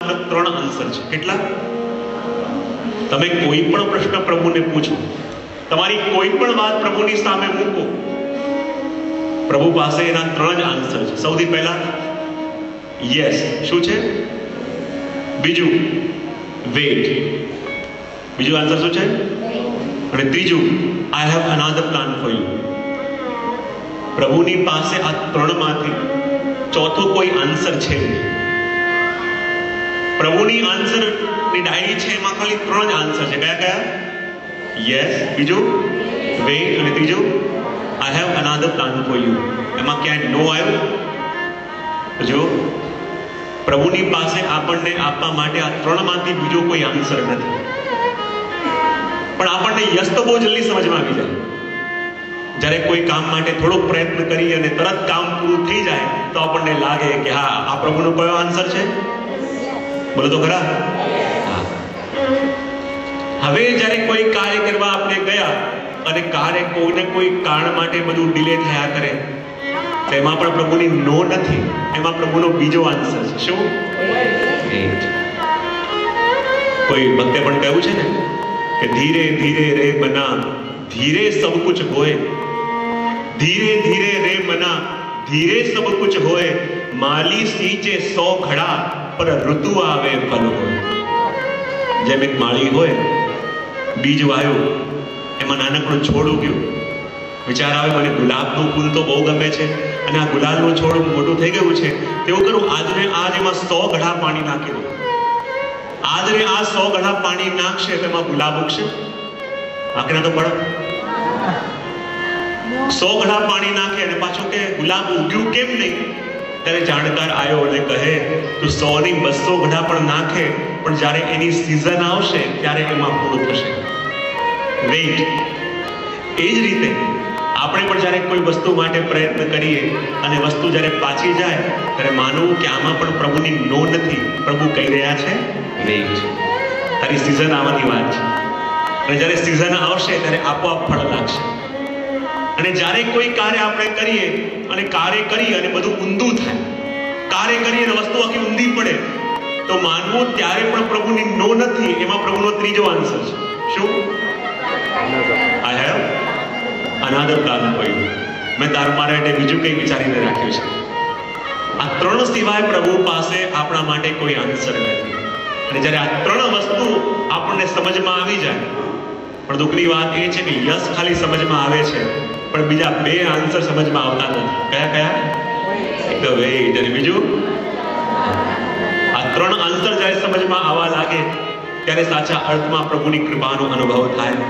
ત્રણ આન્સર છે. કેટલા? તમે કોઈ પણ પ્રશ્ન પ્રભુને પૂછો, તમારી કોઈ પણ વાત પ્રભુની સામે મૂકો, પ્રભુ પાસે એના ત્રણ જ આન્સર છે. સૌથી પહેલા યસ, શું છે? બીજું વેઇટ, બીજું આન્સર શું છે? અને ત્રીજું I have another plan for you. પ્રભુની પાસે આ ત્રણમાંથી ચોથો કોઈ આન્સર છે નહીં. પ્રભુની આન્સરની ડાયરી છે, એમાં ખાલી ત્રણ જ આન્સર છે. કયા કયા? યસ, બીજું વેઇટ, અને ત્રીજું I have another plan for you. એમાં ક્યાંય નો આવ્યું? જો પ્રભુની પાસે આપણને આપવા માટે આ ત્રણમાંથી બીજો કોઈ આન્સર નથી. પણ આપણને યસ તો બહુ જલ્દી સમજમાં આવી જાય. જ્યારે કોઈ કામ માટે થોડોક પ્રયત્ન કરી અને તરત કામ પૂરું થઈ જાય તો આપણને લાગે કે હા, આ પ્રભુનો કયો આન્સર છે? બોલો તો ખરા. હવે જ્યારે કોઈ કાર્ય કરવા આપણે ગયા અને કાર્ય કોઈને કોઈ કારણ માટે બધું ડિલે થયા કરે, તો એમાં પણ પ્રભુની નો નથી, એમાં પ્રભુનો બીજો આન્સર છે. શું? કોઈ ભક્તે પણ કહ્યું છે ને કે ધીરે ધીરે રે મના ધીરે સબ કુછ હોય, ધીરે ધીરે રે મના ધીરે સબ કુછ હોય, માલી સીંચે 100 ઘડા પર ઋતુ આવે ફલ હોય. જેમ એક માળી હોય, બીજ વાયો, એમાં નાનકડું છોડ ઉગ્યું, વિચાર આવે મને ગુલાબનું ફૂલ તો બહુ ગમે છે અને આ ગુલાબનું છોડ મોટું થઈ ગયું છે, તેવું કરું આજને આજ એમાં 100 ઘડા પાણી નાખી દઉં. આજને આ 100 ઘડા પાણી નાખશે તો એમાં ગુલાબ ઉગશે? આખરે તો પડે. 100 ઘડા પાણી નાખે અને પાછું કે ગુલાબ ઉગ્યું કેમ નહીં? ત્યારે જાણકાર આવ્યો અને કહે તું 100 ની 200 ઘડા પણ નાખે, પણ જ્યારે એની સિઝન આવશે ત્યારે એમાં પૂરું થશે. વેઇટ. એ જ રીતે આપણે પણ જ્યારે કોઈ વસ્તુ માટે પ્રયત્ન કરીએ અને વસ્તુ જ્યારે પાછી જાય ત્યારે માનવું કે આમાં પણ પ્રભુની નો નથી. પ્રભુ કહી રહ્યા છે વેઇટ, તારી સિઝન આવવાની વાત છે. અને જ્યારે સિઝન આવશે ત્યારે આપોઆપ ફળ લાગશે. અને જ્યારે કોઈ કાર્ય આપણે કરીએ અને કાર્ય કરી અને બધું ઊંધું થાય, કાર્ય કરીએ અને વસ્તુ આખી ઊંધી પડે, તો માનવું ત્યારે પણ પ્રભુની નો નથી, એમાં પ્રભુનો ત્રીજો આન્સર છે. શું? I have another plan for you. મેં તારા માટે બીજું કંઈ વિચારીને રાખ્યું છે. આ ત્રણ સિવાય પ્રભુ પાસે આપણા માટે કોઈ આન્સર નથી. અને જ્યારે આ ત્રણ વસ્તુ આપણને સમજમાં આવી જાય, પણ દુઃખની વાત એ છે કે યસ ખાલી સમજમાં આવે છે, પણ બીજા બે આન્સર સમજમાં આવતા નથી. કયા કયા? એક તો વેઇટ અને બીજું. આ ત્રણ આન્સર જ્યારે સમજમાં આવવા લાગે ત્યારે સાચા અર્થમાં પ્રભુની કૃપાનો અનુભવ થાય.